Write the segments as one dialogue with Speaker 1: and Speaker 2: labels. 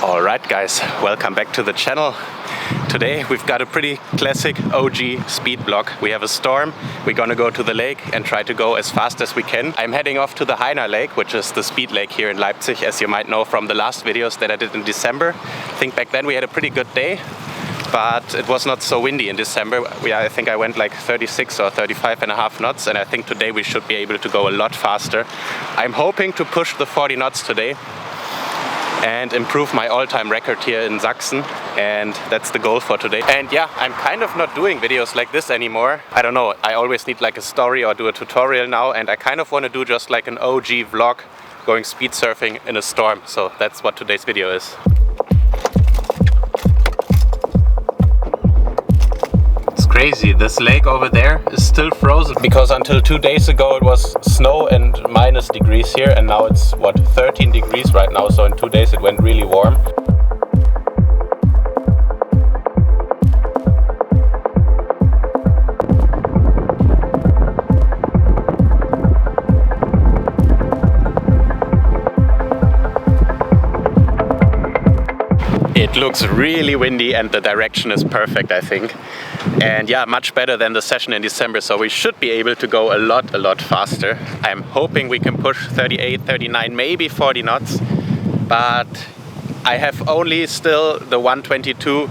Speaker 1: Alright guys, welcome back to the channel. Today we've got a pretty classic OG speed block. We have a storm, we're gonna go to the lake and try to go as fast as we can. I'm heading off to the Heiner Lake, which is the speed lake here in Leipzig, as you might know from the last videos that I did in December. I think back then we had a pretty good day, but it was not so windy in December. I think I went like 36 or 35.5 knots, and I think today we should be able to go a lot faster. I'm hoping to push the 40 knots today and improve my all-time record here in Sachsen, and that's the goal for today. And yeah, I'm kind of not doing videos like this anymore. I don't know, I always need like a story or do a tutorial now, and I kind of want to do just like an OG vlog going speed surfing in a storm. So that's what today's video is. Crazy, this lake over there is still frozen because until 2 days ago it was snow and minus degrees here, and now it's what, 13 degrees right now, so in 2 days it went really warm. It looks really windy and the direction is perfect, I think. And yeah, much better than the session in December, so we should be able to go a lot faster. I'm hoping we can push 38, 39, maybe 40 knots, but I have only still the 122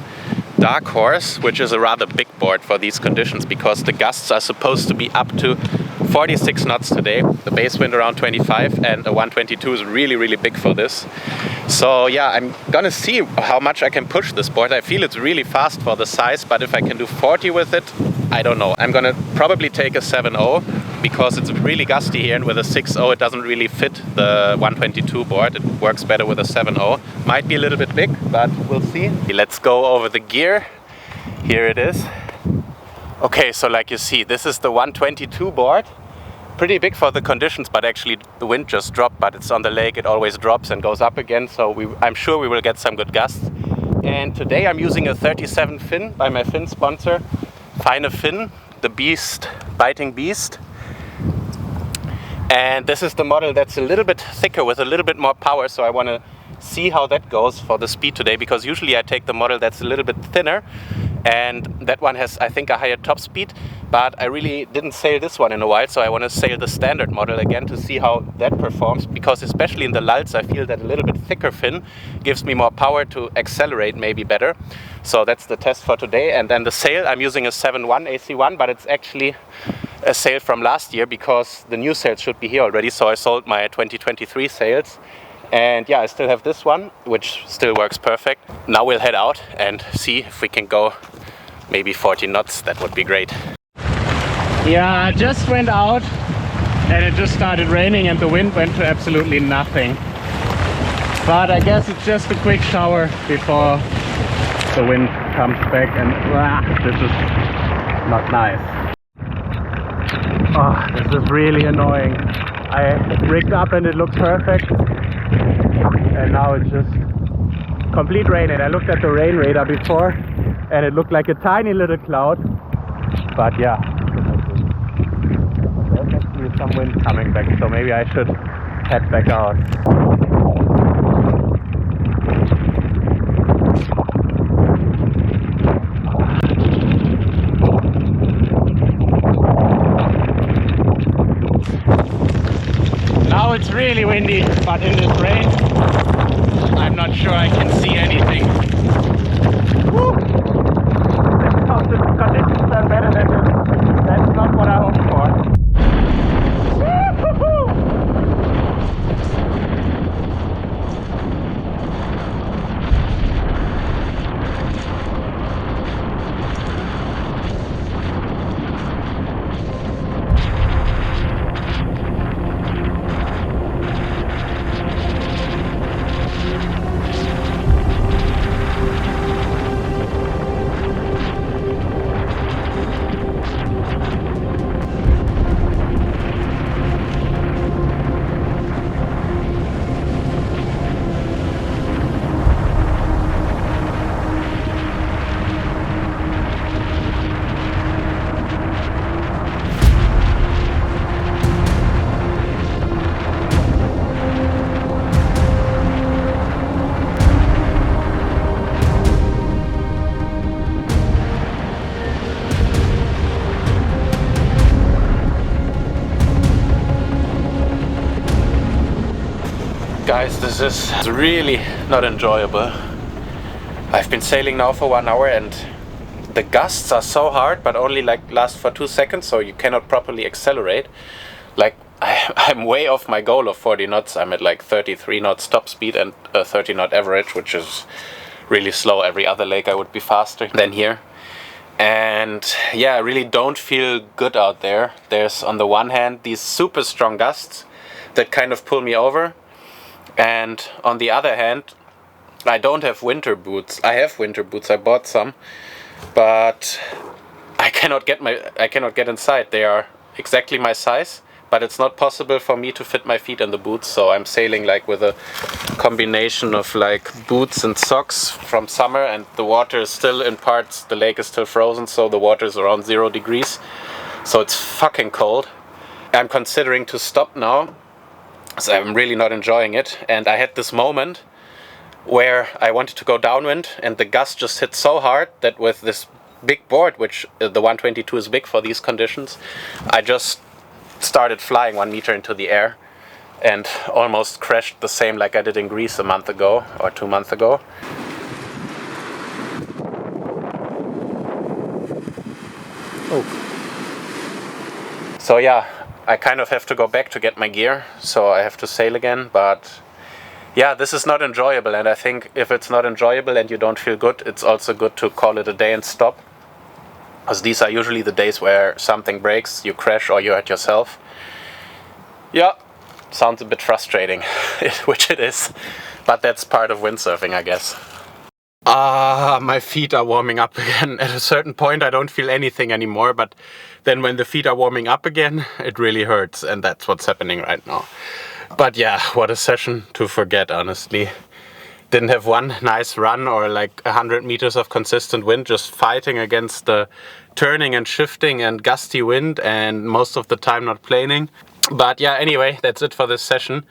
Speaker 1: Dark Horse, which is a rather big board for these conditions because the gusts are supposed to be up to 46 knots today, the base wind around 25, and a 122 is really big for this. So yeah, I'm gonna see how much I can push this board. I feel it's really fast for the size, but if I can do 40 with it, I don't know. I'm gonna probably take a 7.0 because it's really gusty here, and with a 6.0 it doesn't really fit the 122 board. It works better with a 7.0. Might be a little bit big, but we'll see. Let's go over the gear. Here it is. Okay, so like you see, this is the 122 board. Pretty big for the conditions, but actually the wind just dropped, but it's on the lake, it always drops and goes up again, so I'm sure we will get some good gusts. And today I'm using a 37 fin by my fin sponsor, Fine Fin, the Beast, Biting Beast. And this is the model that's a little bit thicker with a little bit more power, so I want to see how that goes for the speed today, because usually I take the model that's a little bit thinner, and that one has, I think, a higher top speed, but I really didn't sail this one in a while, so I want to sail the standard model again to see how that performs, because especially in the lulls I feel that a little bit thicker fin gives me more power to accelerate maybe better. So that's the test for today. And then the sail, I'm using a 7.1 AC1, but it's actually a sail from last year because the new sails should be here already, so I sold my 2023 sails. And yeah, I still have this one, which still works perfect. Now we'll head out and see if we can go maybe 40 knots. That would be great. Yeah, I just went out and it just started raining and the wind went to absolutely nothing. But I guess it's just a quick shower before the wind comes back, and this is not nice. Oh, this is really annoying. I rigged up and it looked perfect, and now it's just complete rain. And I looked at the rain radar before and it looked like a tiny little cloud, but yeah, there's actually some wind coming back, so maybe I should head back out. Now it's really windy, but in this rain I'm not sure I can see anything. Woo! The conditions are better than this. That's not what I hoped for. this is really not enjoyable. I've been sailing now for 1 hour and the gusts are so hard, but only like last for 2 seconds, so you cannot properly accelerate. Like I'm way off my goal of 40 knots. I'm at like 33 knots top speed and a 30 knot average, which is really slow. Every other lake I would be faster than here. And yeah, I really don't feel good out there. There's on the one hand these super strong gusts that kind of pull me over, and on the other hand I don't have winter boots. I have winter boots, I bought some, but I cannot get inside. They are exactly my size, but it's not possible for me to fit my feet in the boots, so I'm sailing like with a combination of like boots and socks from summer, and the water is still in parts, the lake is still frozen, so the water is around 0 degrees, so it's fucking cold. I'm considering to stop now, so I'm really not enjoying it, and I had this moment where I wanted to go downwind and the gust just hit so hard that with this big board, which the 122 is big for these conditions, I just started flying 1 meter into the air and almost crashed the same like I did in Greece a month ago or 2 months ago. Oh. So yeah, I kind of have to go back to get my gear, so I have to sail again, but yeah, this is not enjoyable, and I think if it's not enjoyable and you don't feel good, it's also good to call it a day and stop. Because these are usually the days where something breaks, you crash or you hurt yourself. Yeah, sounds a bit frustrating, which it is. But that's part of windsurfing, I guess. My feet are warming up again. At a certain point I don't feel anything anymore, but then when the feet are warming up again, it really hurts, and that's what's happening right now. But yeah, what a session to forget, honestly. Didn't have one nice run or like 100 meters of consistent wind, just fighting against the turning and shifting and gusty wind, and most of the time not planing. But yeah, anyway, that's it for this session.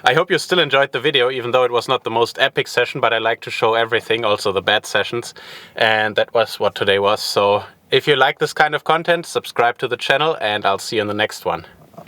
Speaker 1: I hope you still enjoyed the video, even though it was not the most epic session, but I like to show everything, also the bad sessions. And that was what today was. So if you like this kind of content, subscribe to the channel and I'll see you in the next one.